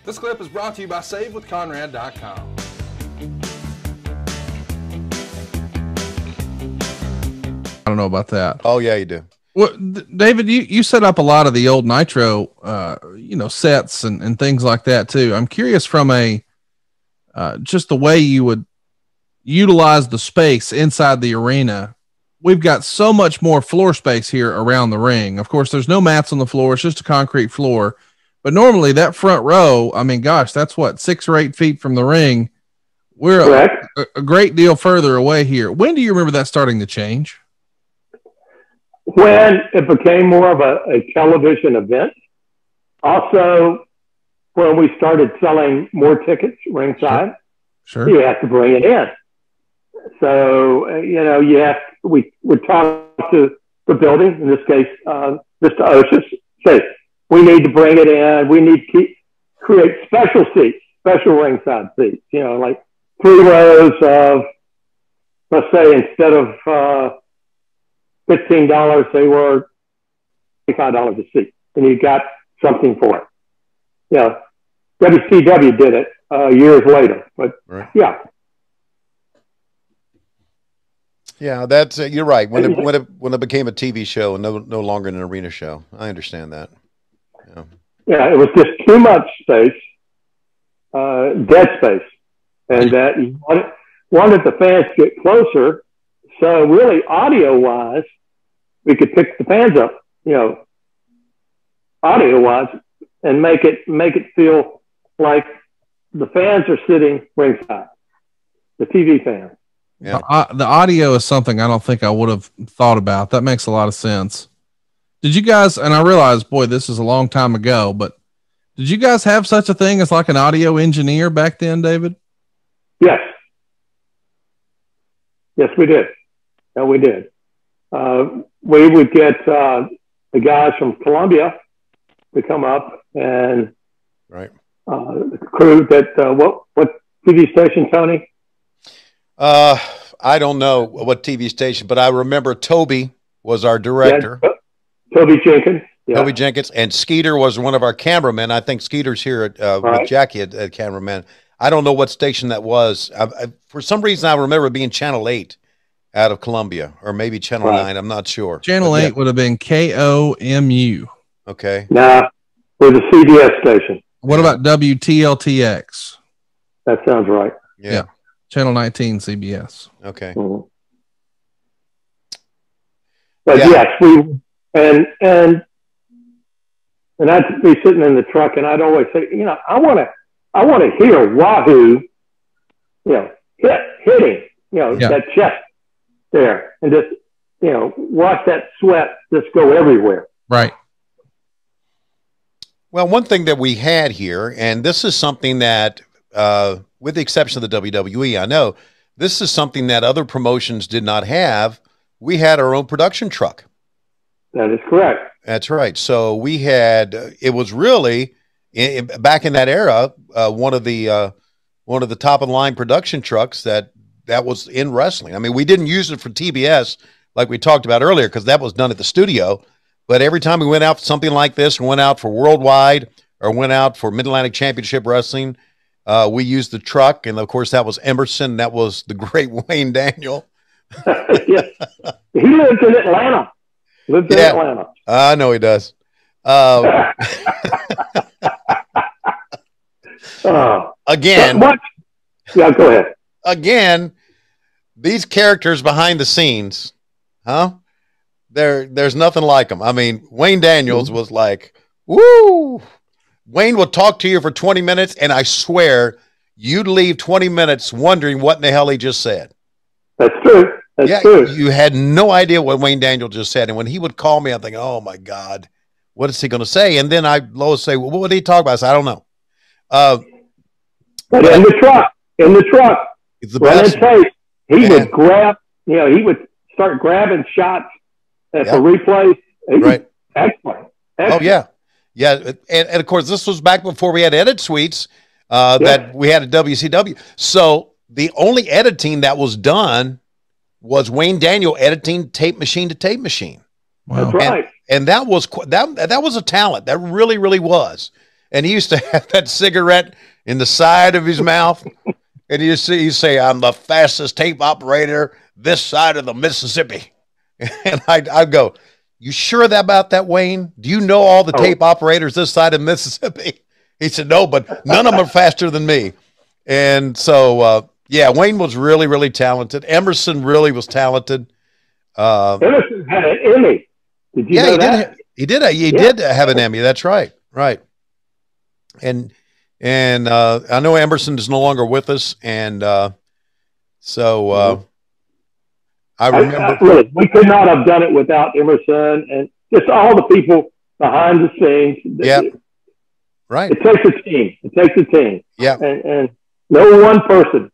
This clip is brought to you by SaveWithConrad.com. I don't know about that. Oh yeah, you do. Well, David, you set up a lot of the old Nitro, sets and things like that too. I'm curious from just the way you would utilize the space inside the arena. We've got so much more floor space here around the ring. Of course, there's no mats on the floor. It's just a concrete floor. But normally that front row, I mean, gosh, that's what, 6 or 8 feet from the ring. We're a great deal further away here. When do you remember that starting to change? When it became more of a television event. Also, when we started selling more tickets ringside, sure. You have to bring it in. So, we would talk to the building, in this case, Mr. Oshis, say, we need to bring it in. We need to create special seats, special ringside seats, like 3 rows of, let's say, instead of $15, they were $25 a seat, and you got something for it. WCW did it years later, but right. Yeah. Yeah, that's you're right. When it became a TV show and no longer an arena show, I understand that. Yeah, it was just too much space, dead space, and that you wanted the fans to get closer. So really, audio-wise, we could pick the fans up, audio-wise, and make it feel like the fans are sitting ringside, the TV fans. Yeah. The audio is something I don't think I would have thought about. That makes a lot of sense. Did you guys, and I realize, boy, this is a long time ago, but did you guys have such a thing as like an audio engineer back then, David? Yes. Yes, we did. No, we did. We would get the guys from Columbia to come up and right. The crew that what TV station, Tony? I don't know what TV station, but I remember Toby was our director. Yeah, Toby Jenkins. Yeah. Toby Jenkins, and Skeeter was one of our cameramen. I think Skeeter's here with Jackie at cameraman. I don't know what station that was. For some reason, I remember being Channel 8 out of Columbia, or maybe Channel 9. I'm not sure. Channel 8 would have been KOMU. Okay. Nah, we're the CBS station. What about WTLTX? That sounds right. Yeah. Channel 19 CBS. Okay. Mm-hmm. But yes, we and I'd be sitting in the truck, and I'd always say, I want to hear Wahoo, hitting, that chest there, and just, watch that sweat just go everywhere. Right. Well, one thing that we had here, and this is something that, with the exception of the WWE, I know this is something that other promotions did not have. We had our own production truck. That is correct. That's right. So we had, it was really back in that era, one of the top of the line production trucks that was in wrestling. I mean, we didn't use it for TBS like we talked about earlier, because that was done at the studio. But every time we went out for something like this, or went out for Worldwide, or went out for Mid-Atlantic Championship Wrestling, we used the truck. And of course that was Emerson. That was the great Wayne Daniel. Yes. He lives in Atlanta. Lives in Atlanta. I know he does. Again. What? Yeah, go ahead. Again, these characters behind the scenes, there's nothing like them. I mean, Wayne Daniels was like, woo! Wayne will talk to you for 20 minutes, and I swear you'd leave 20 minutes wondering what in the hell he just said. That's true. That's true. You had no idea what Wayne Daniel just said. And when he would call me, I'm thinking, oh, my God, what is he going to say? And then Lois say, well, what did he talk about? I said, I don't know. But in the truck, it's the best. He would grab, he would start grabbing shots for replays. Right. Excellent. Oh, yeah. Yeah. And of course, this was back before we had edit suites that we had at WCW. So the only editing that was done was Wayne Daniel editing tape machine to tape machine. Wow. That's right. And that was a talent. That really, really was. And he used to have that cigarette in the side of his mouth. And he'd say, I'm the fastest tape operator this side of the Mississippi. And I'd go, you sure about that, Wayne? Do you know all the tape operators this side of Mississippi? He said, no, but none of them are faster than me. And so, yeah, Wayne was really, really talented. Emerson really was talented. Emerson had an Emmy. Did you know that? He did have an Emmy. That's right. Right. And I know Emerson is no longer with us. And so I remember. Really, we could not have done it without Emerson and just all the people behind the scenes. Yeah. Right. It takes a team. It takes a team. Yeah. And no one person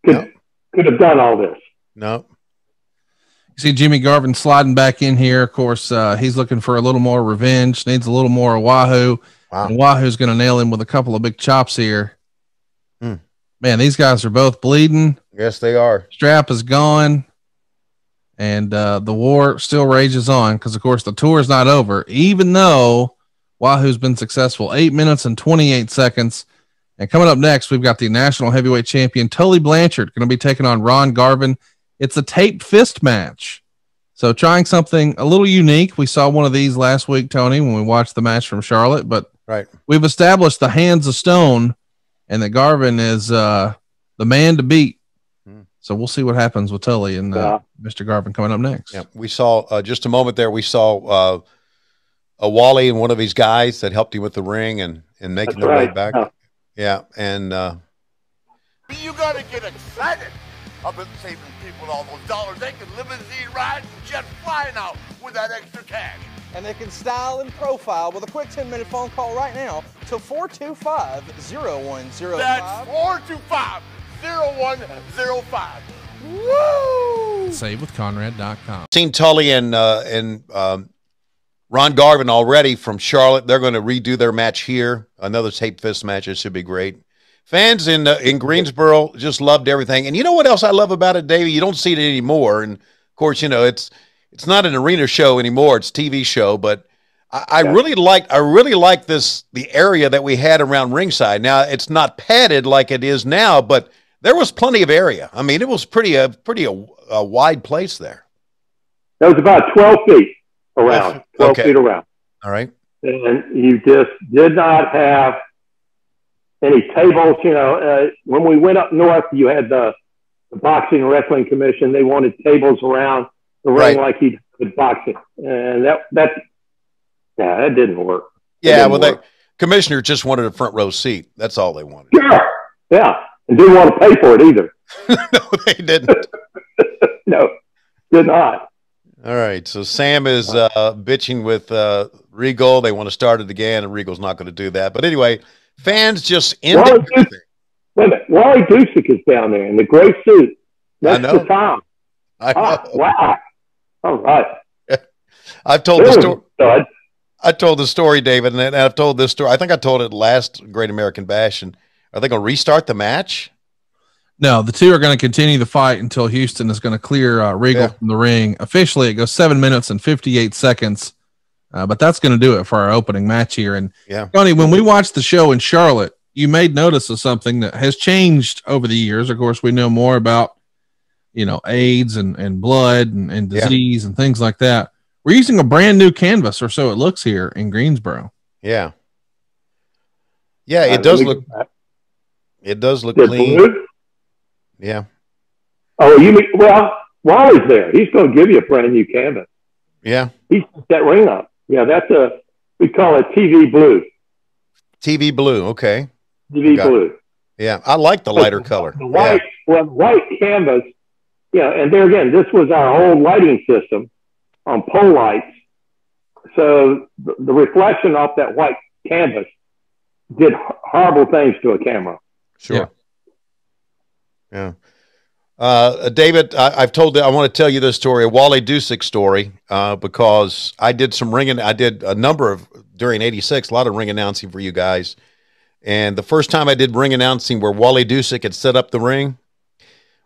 could have done all this. No. You see Jimmy Garvin sliding back in here. Of course, he's looking for a little more revenge, needs a little more Wahoo. Wow. And Wahoo's going to nail him with a couple of big chops here. Man, these guys are both bleeding. Yes, they are. Strap is gone. And the war still rages on because, of course, the tour is not over, even though Wahoo's been successful. 8 minutes and 28 seconds. And coming up next, we've got the national heavyweight champion, Tully Blanchard, going to be taking on Ron Garvin. It's a taped fist match. So trying something a little unique. We saw one of these last week, Tony, when we watched the match from Charlotte, but we've established the hands of stone and that Garvin is the man to beat. So we'll see what happens with Tully and Mr. Garvin coming up next. Yeah, we saw just a moment there. We saw a Wally and one of his guys that helped him with the ring and making their way back. Yeah, and you got to get excited about saving people all those dollars. They can limousine ride and jet fly now with that extra cash. And they can style and profile with a quick 10-minute phone call right now to 425-0105. That's 425-0105. Woo! SaveWithConrad.com. Seen Tully and Ron Garvin already from Charlotte. They're going to redo their match here. Another tape fist match. It should be great. Fans in Greensboro just loved everything. And you know what else I love about it, Davey? You don't see it anymore. And of course, you know, it's not an arena show anymore. It's a TV show. But I really like the area that we had around ringside. Now it's not padded like it is now, but there was plenty of area. I mean, it was pretty wide place there. That was about 12 feet around. 12 feet around. All right. And you just did not have any tables. You know, when we went up north, you had the Boxing and Wrestling Commission. They wanted tables around the ring like he did boxing. And that didn't work. Yeah, the commissioner just wanted a front row seat. That's all they wanted. Sure. Yeah. And didn't want to pay for it either. No, they didn't. No, did not. All right. So Sam is bitching with Regal. They want to start it again, and Regal's not going to do that. But anyway, fans just ended. Wait a minute. Wally Dusick is down there in the gray suit. That's the Tom. I know. Wow. All right. I've told the story. I told the story, David, and I've told this story. I think I told it last Great American Bash. And are they going to restart the match? No, the two are going to continue the fight until Houston is going to clear Regal from the ring. Officially, it goes 7 minutes and 58 seconds. But that's going to do it for our opening match here. And Tony, when we watched the show in Charlotte, you made notice of something that has changed over the years. Of course, we know more about, you know, AIDS and blood and disease and things like that. We're using a brand new canvas, or so it looks here in Greensboro. Yeah. Yeah, it does look. It does look clean. Blue? Yeah. Oh, you mean, well, Wally's there. He's going to give you a brand new canvas. Yeah. He's put that ring up. Yeah, we call it TV blue. TV blue, okay. TV blue. Yeah, I like the lighter color. The white canvas, and there again, this was our whole lighting system on pole lights. So the reflection off that white canvas did horrible things to a camera. Sure. Yeah. David, I want to tell you this story, a Wally Dusick story, because I did a number of, during 86, a lot of ring announcing for you guys. And the first time I did ring announcing where Wally Dusick had set up the ring,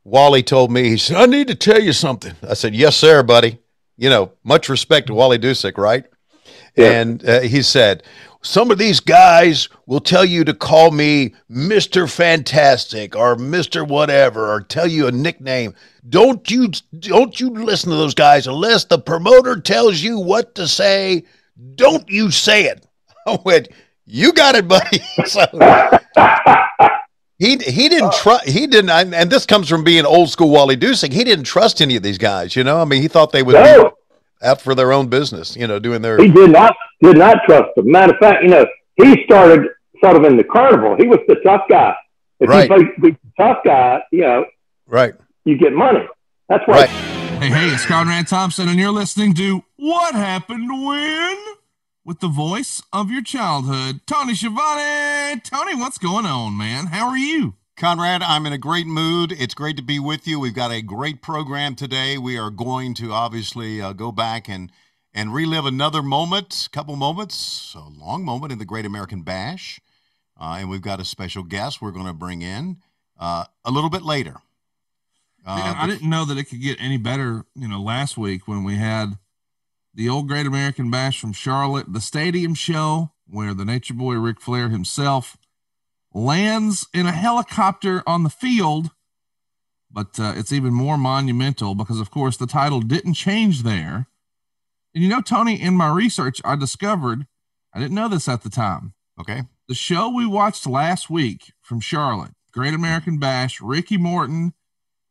Wally told me, he said, I need to tell you something. I said, yes, sir, buddy. You know, much respect to Wally Dusick, right? Yeah. And he said, some of these guys will tell you to call me Mr. Fantastic or Mr. Whatever, or tell you a nickname. Don't you listen to those guys unless the promoter tells you what to say. Don't you say it. I went, you got it, buddy. So he didn't trust. He didn't. And this comes from being old school Wally Dusing. He didn't trust any of these guys. You know, I mean, he thought they would be out for their own business. You know, doing their. He did not trust them. Matter of fact, you know, he started sort of in the carnival. He was the tough guy. If you play the tough guy, you know, you get money. That's why. Right. Hey, it's Conrad Thompson, and you're listening to What Happened When? With the voice of your childhood, Tony Schiavone. Tony, what's going on, man? How are you? Conrad, I'm in a great mood. It's great to be with you. We've got a great program today. We are going to obviously go back and relive another couple moments, a long moment in the Great American Bash. And we've got a special guest we're going to bring in a little bit later. Man, I didn't know that it could get any better, you know, last week when we had the old Great American Bash from Charlotte, the stadium show where the Nature Boy Ric Flair himself lands in a helicopter on the field. But it's even more monumental because, of course, the title didn't change there. And, you know, Tony, in my research, I discovered, I didn't know this at the time. Okay. The show we watched last week from Charlotte, Great American Bash, Ricky Morton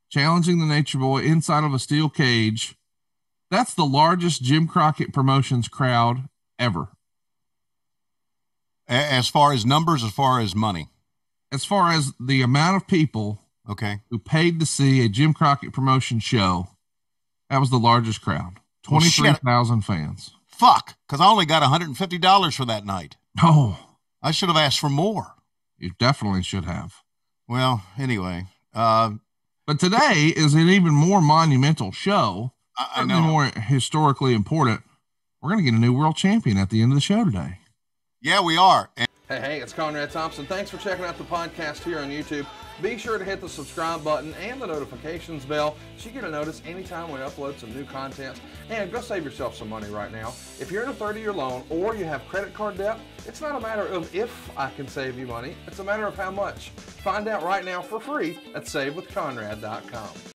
challenging the Nature Boy inside of a steel cage. That's the largest Jim Crockett Promotions crowd ever. As far as numbers, as far as money? As far as the amount of people who paid to see a Jim Crockett Promotion show, that was the largest crowd. 23,000 fans. Fuck, because I only got $150 for that night. Oh. I should have asked for more. You definitely should have. Well, anyway. But today is an even more monumental show. I know. More historically important. We're going to get a new world champion at the end of the show today. Yeah, we are. Hey, it's Conrad Thompson. Thanks for checking out the podcast here on YouTube. Be sure to hit the subscribe button and the notifications bell so you get a notice anytime we upload some new content. And go save yourself some money right now. If you're in a 30-year loan or you have credit card debt, it's not a matter of if I can save you money. It's a matter of how much. Find out right now for free at SaveWithConrad.com.